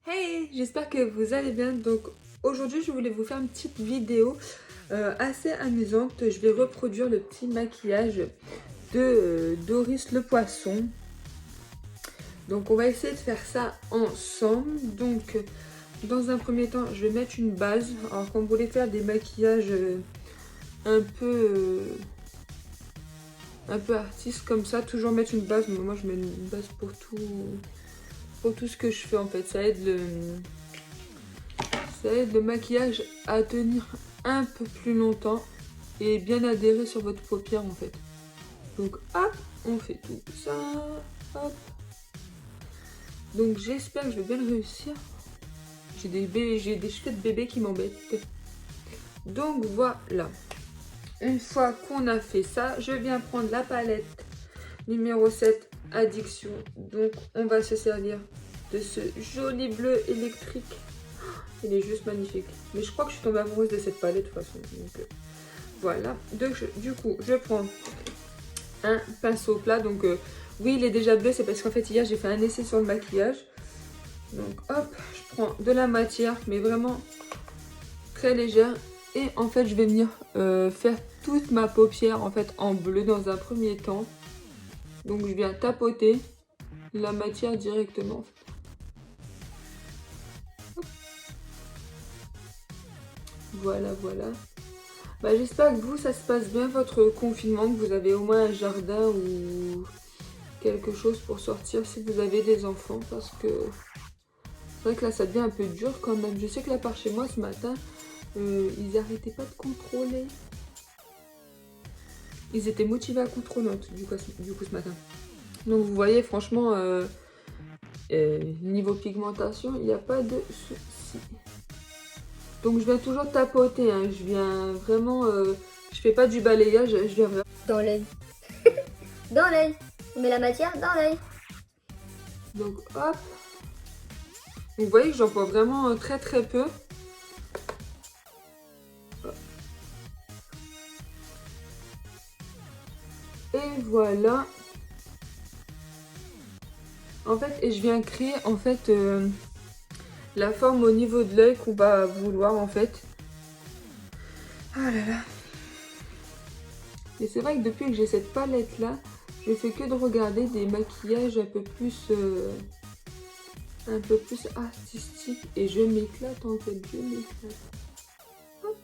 Hey, j'espère que vous allez bien. Donc aujourd'hui je voulais vous faire une petite vidéo assez amusante. Je vais reproduire le petit maquillage de Doris le poisson. Donc on va essayer de faire ça ensemble. Donc dans un premier temps je vais mettre une base. Alors quand vous voulez faire des maquillages un peu artistes comme ça, toujours mettre une base. Mais moi je mets une base pour tout ce que je fais en fait. Ça aide le maquillage à tenir un peu plus longtemps et bien adhérer sur votre paupière en fait. Donc hop, on fait tout ça, hop. Donc j'espère que je vais bien le réussir. J'ai des cheveux de bébé qui m'embêtent. Donc voilà. Une fois qu'on a fait ça, je viens prendre la palette numéro 7 Addiction. Donc on va se servir de ce joli bleu électrique. Il est juste magnifique. Mais je crois que je suis tombée amoureuse de cette palette de toute façon. Donc, voilà. Du coup, je prends un pinceau plat. Donc, oui, il est déjà bleu. C'est parce qu'en fait, hier, j'ai fait un essai sur le maquillage. Donc, hop, je prends de la matière, mais vraiment très légère. Et en fait, je vais venir faire toute ma paupière en fait en bleu dans un premier temps. Donc, je viens tapoter la matière directement. Voilà, voilà. Bah, j'espère que vous, ça se passe bien votre confinement, que vous avez au moins un jardin ou quelque chose pour sortir si vous avez des enfants, parce que c'est vrai que là ça devient un peu dur quand même. Je sais que là par chez moi ce matin, ils arrêtaient pas de contrôler. Ils étaient motivés à contrôler du coup ce matin. Donc vous voyez franchement, niveau pigmentation, il n'y a pas de souci. Donc je viens toujours tapoter, hein. Je viens vraiment, je fais pas du balayage, je viens vraiment... Dans l'œil. Dans l'œil. On met la matière dans l'œil. Donc hop. Vous voyez que j'en vois vraiment très très peu. Et voilà. En fait, et je viens créer en fait la forme au niveau de l'œil qu'on va vouloir en fait. Ah là là. Et c'est vrai que depuis que j'ai cette palette là, je fais que de regarder des maquillages un peu plus artistiques. Et je m'éclate en fait, je m'éclate. Hop.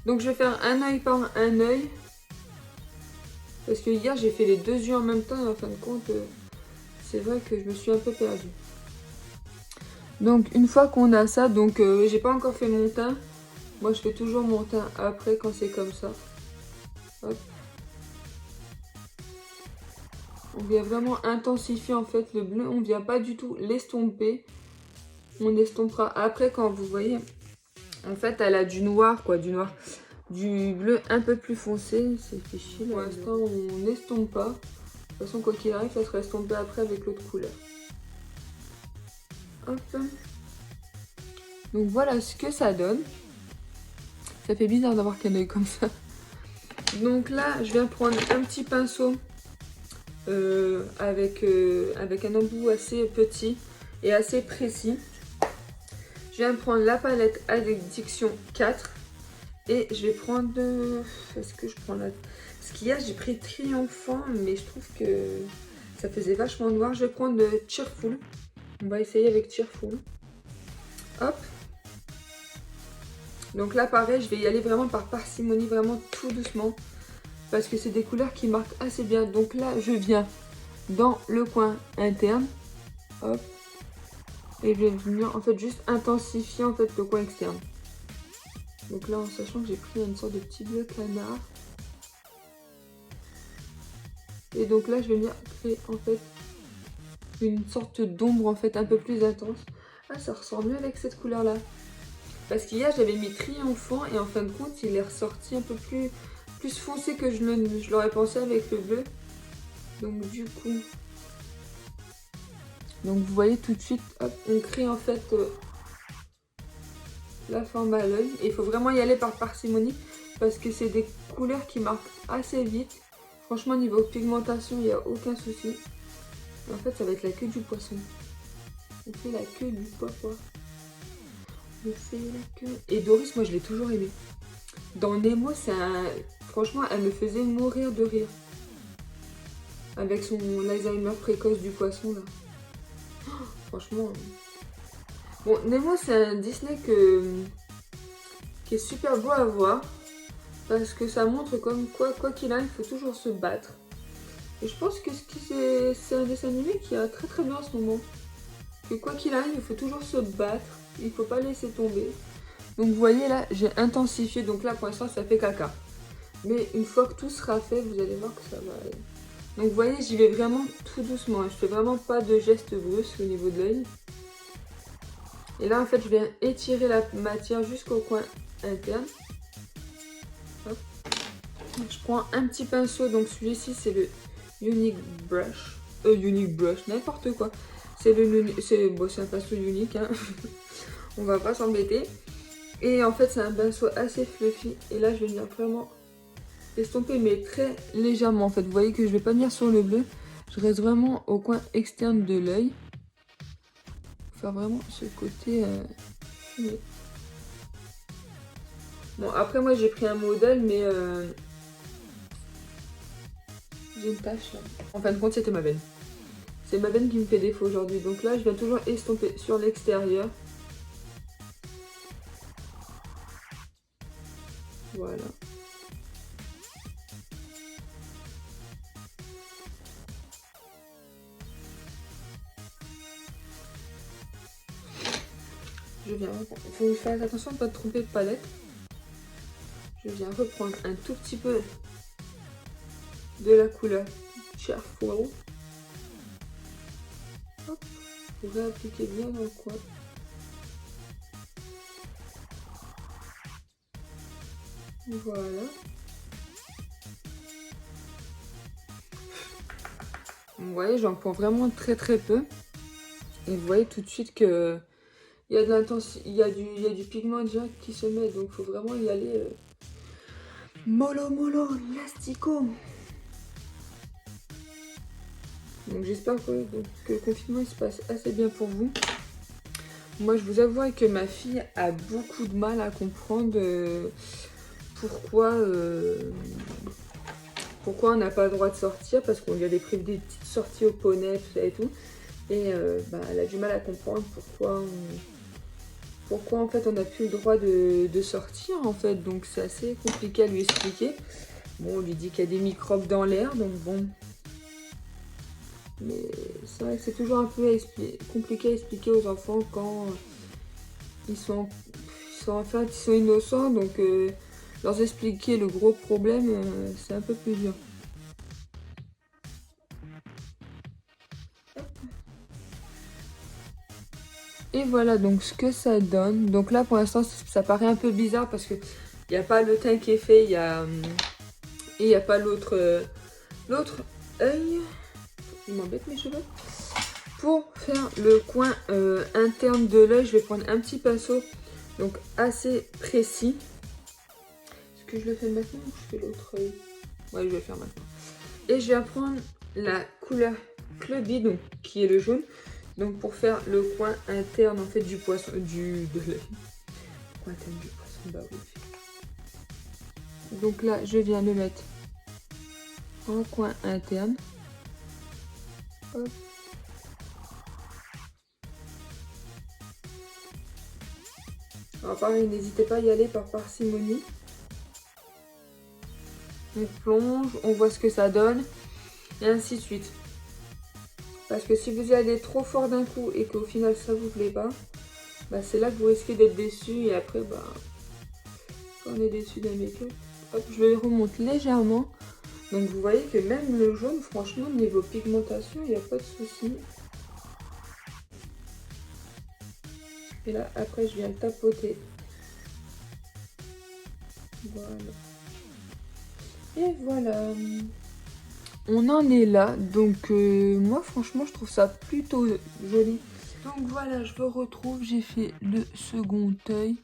Donc je vais faire un œil par un œil. Parce que hier j'ai fait les deux yeux en même temps et en fin de compte, c'est vrai que je me suis un peu perdue. Donc une fois qu'on a ça, donc j'ai pas encore fait mon teint. Moi je fais toujours mon teint après quand c'est comme ça. Hop. On vient vraiment intensifier en fait le bleu. On vient pas du tout l'estomper. On estompera après quand vous voyez. En fait elle a du noir quoi, du noir. Du bleu un peu plus foncé. C'est fichu. Pour l'instant on n'estompe pas. De toute façon quoi qu'il arrive ça sera estompé après avec l'autre couleur. Hop. Donc voilà ce que ça donne. Ça fait bizarre d'avoir qu'un œil comme ça. Donc là, je viens prendre un petit pinceau avec un embout assez petit et assez précis. Je viens prendre la palette Addiction 4 et je vais prendre... Est-ce que je prends la... Parce qu'hier, j'ai pris Triomphant, mais je trouve que ça faisait vachement noir. Je vais prendre le Cheerful. On va essayer avec Cheerful. Hop. Donc là, pareil, je vais y aller vraiment par parcimonie, vraiment tout doucement. Parce que c'est des couleurs qui marquent assez bien. Donc là, je viens dans le coin interne. Hop. Et je vais venir en fait juste intensifier en fait le coin externe. Donc là, en sachant que j'ai pris une sorte de petit bleu canard. Et donc là, je vais venir créer en fait une sorte d'ombre en fait un peu plus intense. Ah, ça ressort mieux avec cette couleur là. Parce qu'hier, j'avais mis Triomphant et en fin de compte, il est ressorti un peu plus foncé que je l'aurais pensé avec le bleu. Donc du coup... Donc vous voyez tout de suite, hop, on crée en fait la forme à l'œil. Et il faut vraiment y aller par parcimonie parce que c'est des couleurs qui marquent assez vite. Franchement, niveau pigmentation, il n'y a aucun souci. En fait, ça va être la queue du poisson. On fait la queue du papa. On fait la queue. Et Doris, moi je l'ai toujours aimé. Dans Nemo, c'est un... Franchement, elle me faisait mourir de rire. Avec son Alzheimer précoce du poisson, là. Oh, franchement... Bon, Nemo, c'est un Disney qui est super beau à voir. Parce que ça montre comme quoi qu'il a, il faut toujours se battre. Et je pense que c'est un dessin animé qui a très bien en ce moment. Que quoi qu'il arrive, il faut toujours se battre. Il ne faut pas laisser tomber. Donc vous voyez là, j'ai intensifié. Donc là, pour l'instant, ça fait caca. Mais une fois que tout sera fait, vous allez voir que ça va aller. Donc vous voyez, j'y vais vraiment tout doucement. Je fais vraiment pas de gestes brusques au niveau de l'œil. Et là, en fait, je viens étirer la matière jusqu'au coin interne. Hop. Je prends un petit pinceau. Donc celui-ci, c'est le Unique Brush. Unique Brush, n'importe quoi. C'est un pinceau unique. Hein. On va pas s'embêter. Et en fait, c'est un pinceau assez fluffy. Et là, je vais venir vraiment estomper, mais très légèrement. En fait, vous voyez que je vais pas venir sur le bleu. Je reste vraiment au coin externe de l'œil. Faire vraiment ce côté fumé. Bon, après, moi, j'ai pris un modèle, mais j'ai une tache là. En fin de compte, c'était ma veine. C'est ma veine qui me fait défaut aujourd'hui. Donc là, je viens toujours estomper sur l'extérieur. Voilà. Je viens, faut faire attention de ne pas tromper de palette. Je viens reprendre un tout petit peu de la couleur Cheerful. Hop, pour réappliquer bien dans le coin. Voilà. Vous voyez, j'en prends vraiment très peu. Et vous voyez tout de suite que il y a de l'intensité, il y a du pigment déjà qui se met, donc il faut vraiment y aller mollo, lastico. Donc j'espère que le confinement il se passe assez bien pour vous. Moi je vous avoue que ma fille a beaucoup de mal à comprendre pourquoi on n'a pas le droit de sortir, parce qu'on lui avait prévu des petites sorties au poney, tout ça et tout. Et elle a du mal à comprendre pourquoi en fait on n'a plus le droit de sortir en fait. Donc c'est assez compliqué à lui expliquer. Bon, on lui dit qu'il y a des microbes dans l'air, donc bon. Mais c'est vrai que c'est toujours un peu compliqué à expliquer aux enfants quand ils sont innocents. Donc leur expliquer le gros problème, c'est un peu plus dur. Et voilà donc ce que ça donne. Donc là pour l'instant ça paraît un peu bizarre parce que il n'y a pas le teint qui est fait, et il n'y a pas l'autre œil. Il m'embête mes cheveux. Pour faire le coin interne de l'œil, je vais prendre un petit pinceau, donc assez précis. Est-ce que je le fais maintenant ou je fais l'autre œil? Ouais, je vais le faire maintenant. Et je vais prendre la couleur Cluby, donc qui est le jaune. Donc pour faire le coin interne en fait du poisson, de l'œil. Coin interne du poisson, bah oui. Donc là, je viens le mettre en coin interne. Hop. Alors pareil, n'hésitez pas à y aller par parcimonie. On plonge, on voit ce que ça donne, et ainsi de suite. Parce que si vous y allez trop fort d'un coup et qu'au final ça vous plaît pas, bah c'est là que vous risquez d'être déçu, et après quand on est déçu d'un make-up, hop, je le remonte légèrement. Donc vous voyez que même le jaune, franchement, niveau pigmentation, il n'y a pas de souci. Et là, après, je viens tapoter. Voilà. Et voilà. On en est là. Donc, moi, franchement, je trouve ça plutôt joli. Donc voilà, je vous retrouve. J'ai fait le second œil.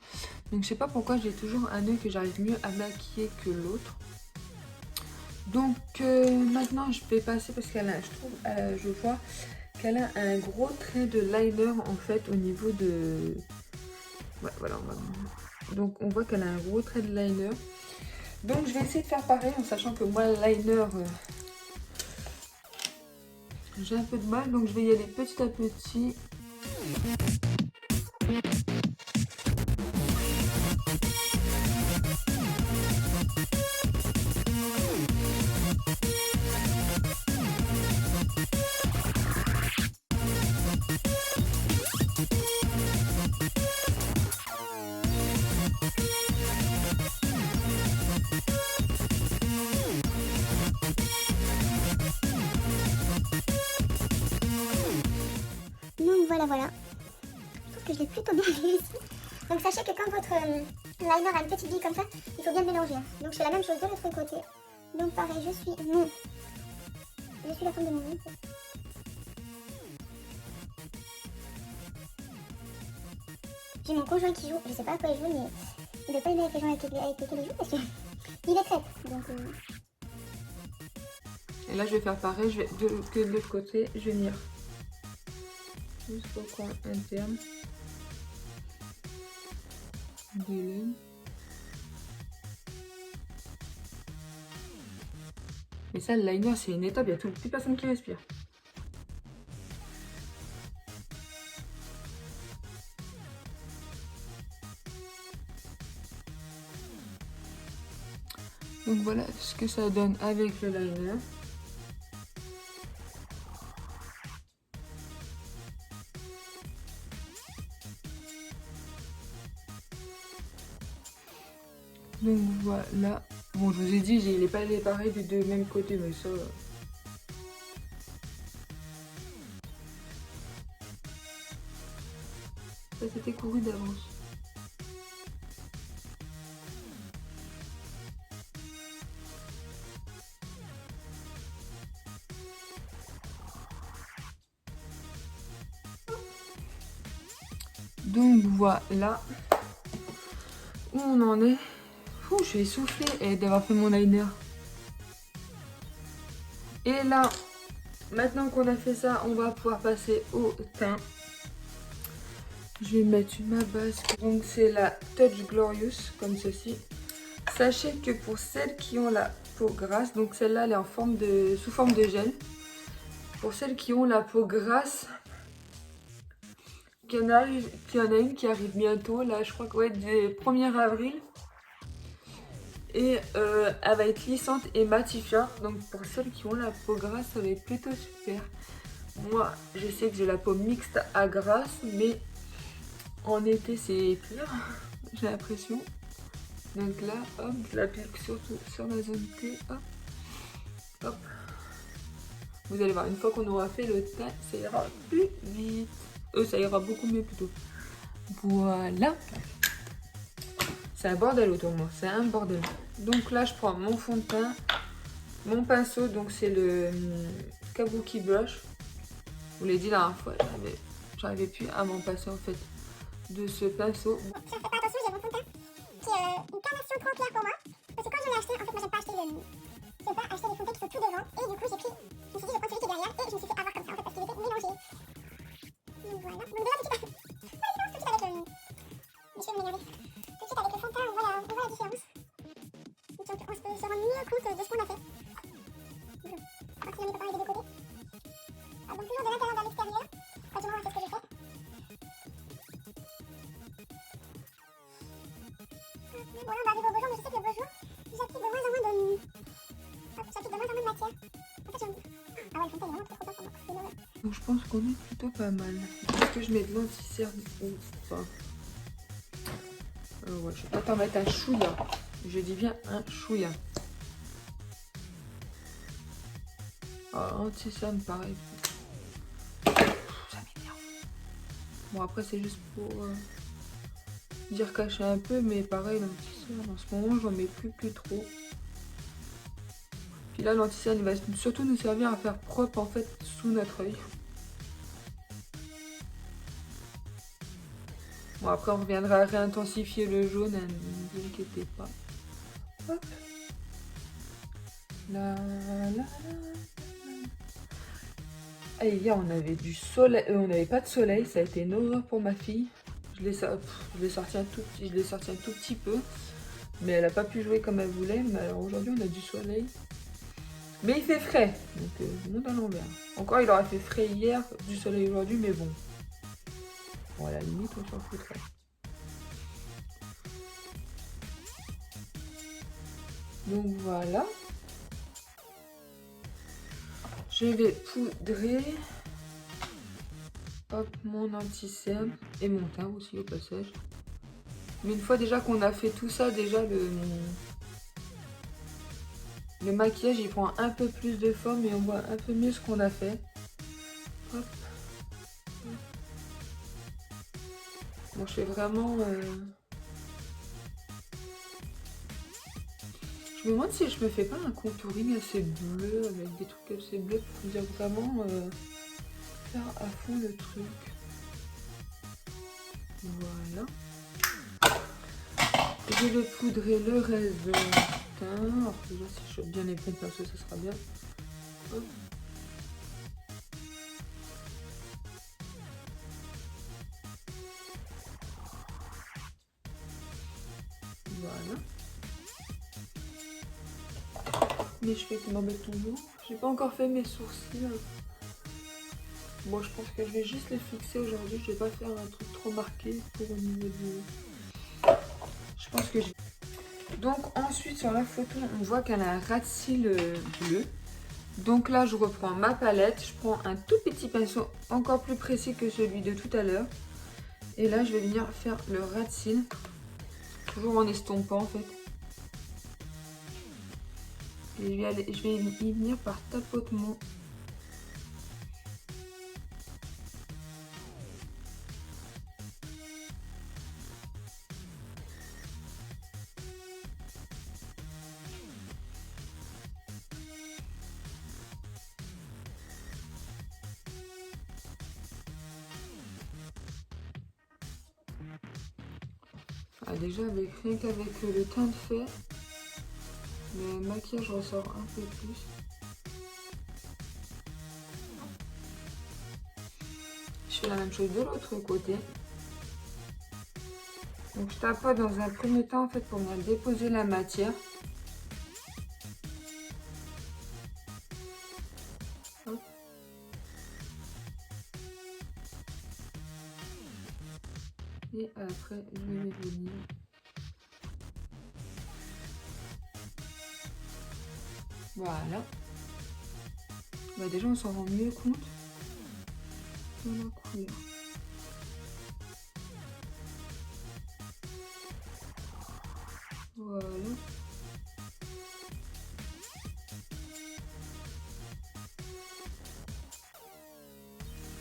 Donc, je sais pas pourquoi j'ai toujours un œil que j'arrive mieux à maquiller que l'autre. Donc, maintenant, je vais passer parce qu'elle a, je vois qu'elle a un gros trait de liner en fait au niveau de... Ouais, voilà, donc on voit qu'elle a un gros trait de liner. Donc je vais essayer de faire pareil en sachant que moi le liner, j'ai un peu de mal, donc je vais y aller petit à petit. Donc voilà. Je trouve que je l'ai plutôt bien réussi. Donc sachez que quand votre liner a une petite bille comme ça, il faut bien le mélanger. Donc je fais la même chose de l'autre côté. Donc pareil, je suis la forme de mon nez. J'ai mon conjoint qui joue, je sais pas à quoi il joue, mais il veut pas aimer avec les gens avec lesquels il joue parce qu'il est crêpe. Donc Et là je vais faire pareil, je vais que de l'autre côté, je vais venir jusqu'au coin interne de l'œil. Mais ça, le liner, c'est une étape, il n'y a plus personne qui respire. Donc voilà ce que ça donne avec le liner. Donc voilà. Bon, je vous ai dit, il n'est pas pareil des deux mêmes côtés, mais ça... Ça c'était couru d'avance. Donc voilà où on en est. Ouh, je suis essoufflée d'avoir fait mon liner. Et là, maintenant qu'on a fait ça, on va pouvoir passer au teint. Je vais mettre ma base. Donc c'est la Touch Glorious, comme ceci. Sachez que pour celles qui ont la peau grasse, donc celle-là elle est en forme sous forme de gel. Pour celles qui ont la peau grasse, qu'il y en a une qui arrive bientôt, là je crois que ouais, du 1er avril. Et elle va être lissante et matifiante. Donc pour celles qui ont la peau grasse, ça va être plutôt super. Moi, je sais que j'ai la peau mixte à grasse, mais en été c'est pire, j'ai l'impression. Donc là, hop, je l'applique surtout sur la zone T, hop, hop. Vous allez voir, une fois qu'on aura fait le teint, ça ira plus vite. Ça ira beaucoup mieux plutôt. Voilà. C'est un bordel autour de moi, c'est un bordel. Donc là, je prends mon fond de teint, mon pinceau, donc c'est le Kabuki Brush. Je vous l'ai dit la dernière fois, j'arrivais plus à m'en passer en fait de ce pinceau. attention, j'ai mon fond de teint qui est une carnation trop claire pour moi. Parce que quand je l'ai acheté, en fait, moi j'aime pas acheter des fonds de teint qui sont tout devant. Et du coup, je me suis dit, je vais prendre celui qui est derrière et je me suis fait avoir comme ça en fait parce qu'il était mélangé. Donc voilà. Donc déjà, tout de suite, avec le. Je vais m'énerver. Tout de suite avec le fond de teint, on voit la différence. Donc on peut se rendre mieux compte de ce qu'on a fait. À partir de mes des deux côtés. Donc toujours de l'intérieur vers l'extérieur. Quand je vois c'est ce que je fais. Voilà, on va arriver au beau jour, mais je sais que le beau jour, j'applique de moins en moins de matière. En fait, ah ouais, le fond de teint est vraiment trop bien pour moi. Donc je pense qu'on est plutôt pas mal. Est-ce que je mets de l'anti-cerne ou pas? Ouais, je vais pas t'en mettre un chouïa. Je dis bien un chouïa. Anti-cerne pareil. Ça m'énerve. Bon après c'est juste pour dire cacher un peu, mais pareil l'anti-cerne en ce moment j'en mets plus trop. Puis là l'anti-cerne il va surtout nous servir à faire propre en fait sous notre œil. Bon après on reviendra à réintensifier le jaune, ne vous inquiétez pas. Hop. Là. Ah, hier on avait du soleil, on n'avait pas de soleil, ça a été une horreur pour ma fille. Je l'ai sorti un tout petit peu, mais elle n'a pas pu jouer comme elle voulait. Mais alors aujourd'hui on a du soleil, mais il fait frais, donc le monde à l'envers. Encore il aurait fait frais hier, du soleil aujourd'hui, mais bon. Bon, à la limite on s'en foutrait. Donc voilà. Je vais poudrer. Hop, mon anti-cerne et mon teint aussi au passage. Mais une fois déjà qu'on a fait tout ça, déjà le maquillage il prend un peu plus de forme et on voit un peu mieux ce qu'on a fait. Hop. Bon, je fais vraiment... Je me demande si je me fais pas un contouring assez bleu avec des trucs assez bleus pour dire vraiment faire à fond le truc. Voilà. Je vais poudrer le reste de mon teint. Alors déjà si je chope bien les pompes pinceaux, ça sera bien. Hop. Voilà. Mes cheveux qui m'embêtent toujours. J'ai pas encore fait mes sourcils. Bon, je pense que je vais juste les fixer aujourd'hui. Je vais pas faire un truc trop marqué pour au niveau du... Je pense que je... Donc ensuite sur la photo, on voit qu'elle a un ras de cils bleu. Donc là, je reprends ma palette. Je prends un tout petit pinceau encore plus précis que celui de tout à l'heure. Et là, je vais venir faire le ras de cils. Toujours en estompant en fait. Et je vais y venir par tapotement. Ah, déjà, rien qu'avec le teint de fait, le maquillage ressort un peu plus. Je fais la même chose de l'autre côté. Donc je tapote dans un premier temps en fait pour venir déposer la matière. Hop. Et après je vais venir. Voilà. Bah déjà on s'en rend mieux compte de la couleur. Voilà.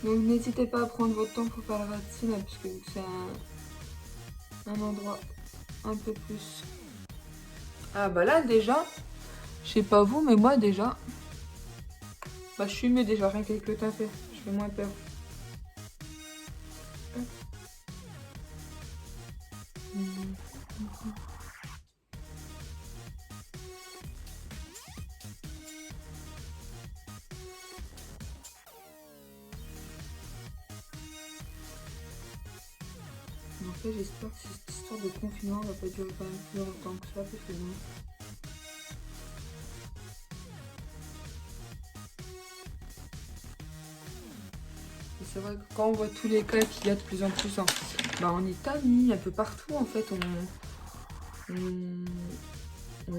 Donc n'hésitez pas à prendre votre temps pour faire le ras de cils, puisque c'est un endroit un peu plus... Ah bah là déjà, je sais pas vous, mais moi déjà, bah je suis mieux déjà, rien qu'avec le teint fait, je fais moins peur. En fait, j'espère que cette histoire de confinement va pas durer quand même plus longtemps que ça, parce que bon. Et c'est vrai que quand on voit tous les cas qu'il y a de plus en plus en Italie, un peu partout, en fait, on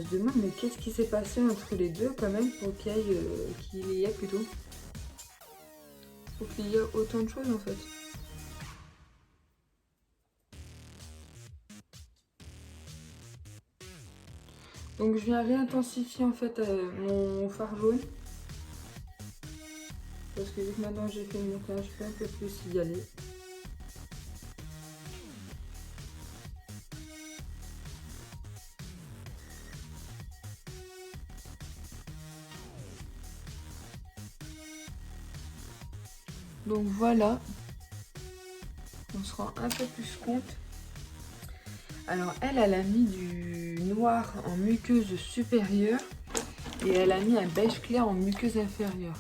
se demande mais qu'est-ce qui s'est passé entre les deux quand même pour qu'il y ait plutôt. Pour qu'il y ait autant de choses en fait. Donc je viens réintensifier en fait mon fard jaune. Parce que vu que maintenant j'ai fait le montage, je peux un peu plus y aller. Donc voilà. On se rend un peu plus compte. Alors elle a mis du noir en muqueuse supérieure et elle a mis un beige clair en muqueuse inférieure.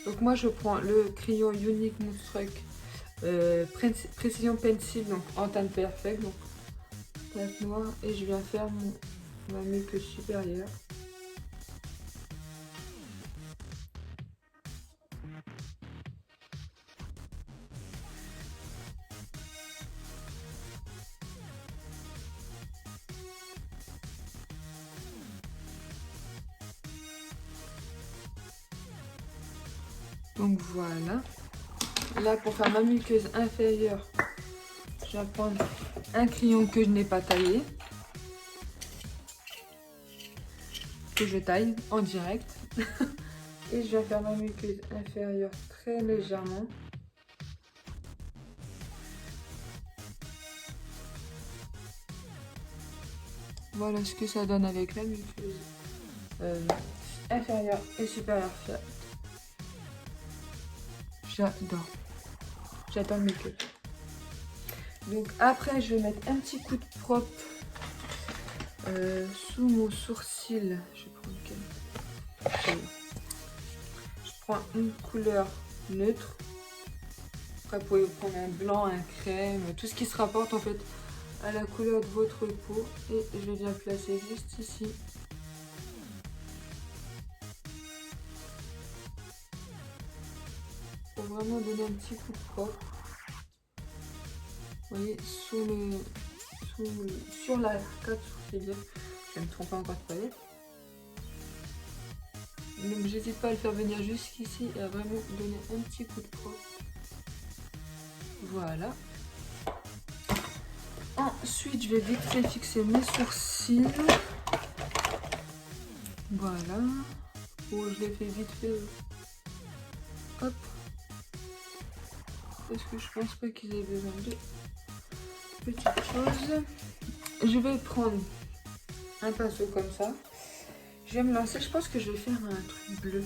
Donc moi je prends le crayon Unique Moonstruck Précision Pencil, donc en teinte perfect, donc teinte noire, et je viens faire ma muqueuse supérieure. Donc voilà. Là, pour faire ma muqueuse inférieure, je vais prendre un crayon que je n'ai pas taillé, que je taille en direct. Et je vais faire ma muqueuse inférieure très légèrement. Voilà ce que ça donne avec la muqueuse inférieure et supérieure faite. J'adore. J'adore le make-up. Donc après, je vais mettre un petit coup de propre sous mon sourcil. Je vais prendre quel? Je prends une couleur neutre. Après, vous pouvez prendre un blanc, un crème, tout ce qui se rapporte en fait à la couleur de votre peau. Et je vais bien placer juste ici. Pour vraiment donner un petit coup de propre. Vous voyez, sur la carte sourcilière. Je vais me tromper encore de palette. Donc j'hésite pas à le faire venir jusqu'ici et à vraiment donner un petit coup de propre. Voilà. Ensuite, je vais vite fait fixer mes sourcils. Voilà. Bon, je l'ai fait vite fait. Hop. Parce que je pense pas qu'ils aient besoin de petites choses. Je vais prendre un pinceau comme ça. Je vais me lancer. Je pense que je vais faire un truc bleu.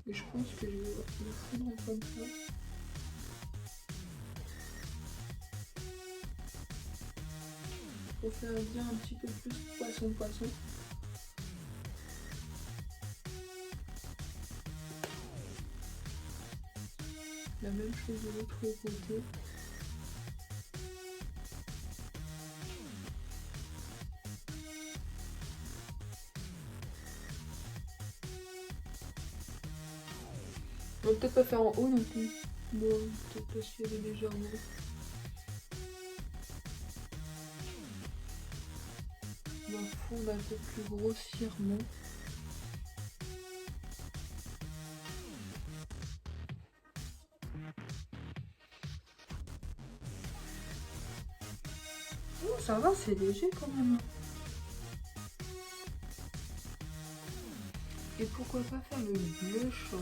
Et je pense que je vais le prendre comme ça. Pour faire bien un petit peu plus poisson. La même chose de l'autre côté. On va peut-être pas faire en haut non plus. Bon, peut-être pas si elle est légèrement. On va fondre un peu plus grossièrement. Oh, ça va, c'est léger quand même. Et pourquoi pas faire le blush en...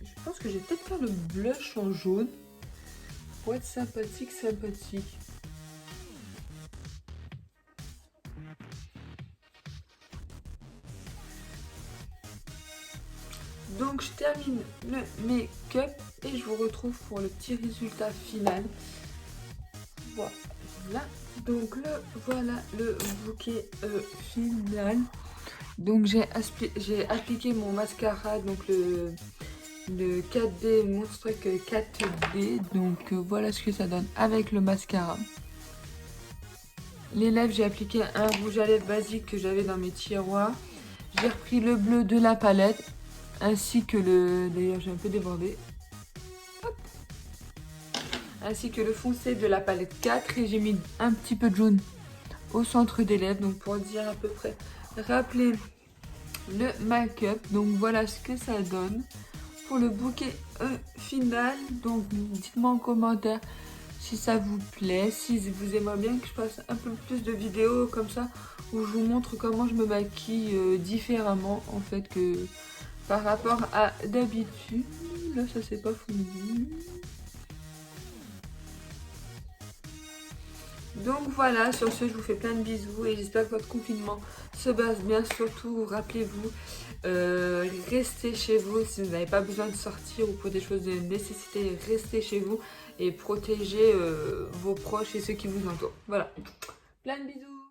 Je pense que je vais peut-être faire le blush en jaune. Pour être sympathique. Donc je termine le make-up et je vous retrouve pour le petit résultat final. Voilà. Donc voilà le bouquet final. Donc j'ai appliqué mon mascara, donc le 4D Moonstruck 4D. Donc voilà ce que ça donne avec le mascara. Les lèvres, j'ai appliqué un rouge à lèvres basique que j'avais dans mes tiroirs. J'ai repris le bleu de la palette ainsi que le... D'ailleurs j'ai un peu débordé. Hop. Ainsi que le foncé de la palette 4 et j'ai mis un petit peu de jaune au centre des lèvres. Donc pour dire à peu près, rappelez le make-up. Donc voilà ce que ça donne pour le bouquet final. Donc dites-moi en commentaire si ça vous plaît, si vous aimez bien que je fasse un peu plus de vidéos comme ça où je vous montre comment je me maquille différemment en fait que par rapport à d'habitude. Là ça s'est pas fondu. Donc voilà, sur ce je vous fais plein de bisous et j'espère que votre confinement se passe bien. Surtout rappelez-vous Restez chez vous si vous n'avez pas besoin de sortir ou pour des choses de nécessité, restez chez vous et protégez vos proches et ceux qui vous entourent. Voilà, plein de bisous.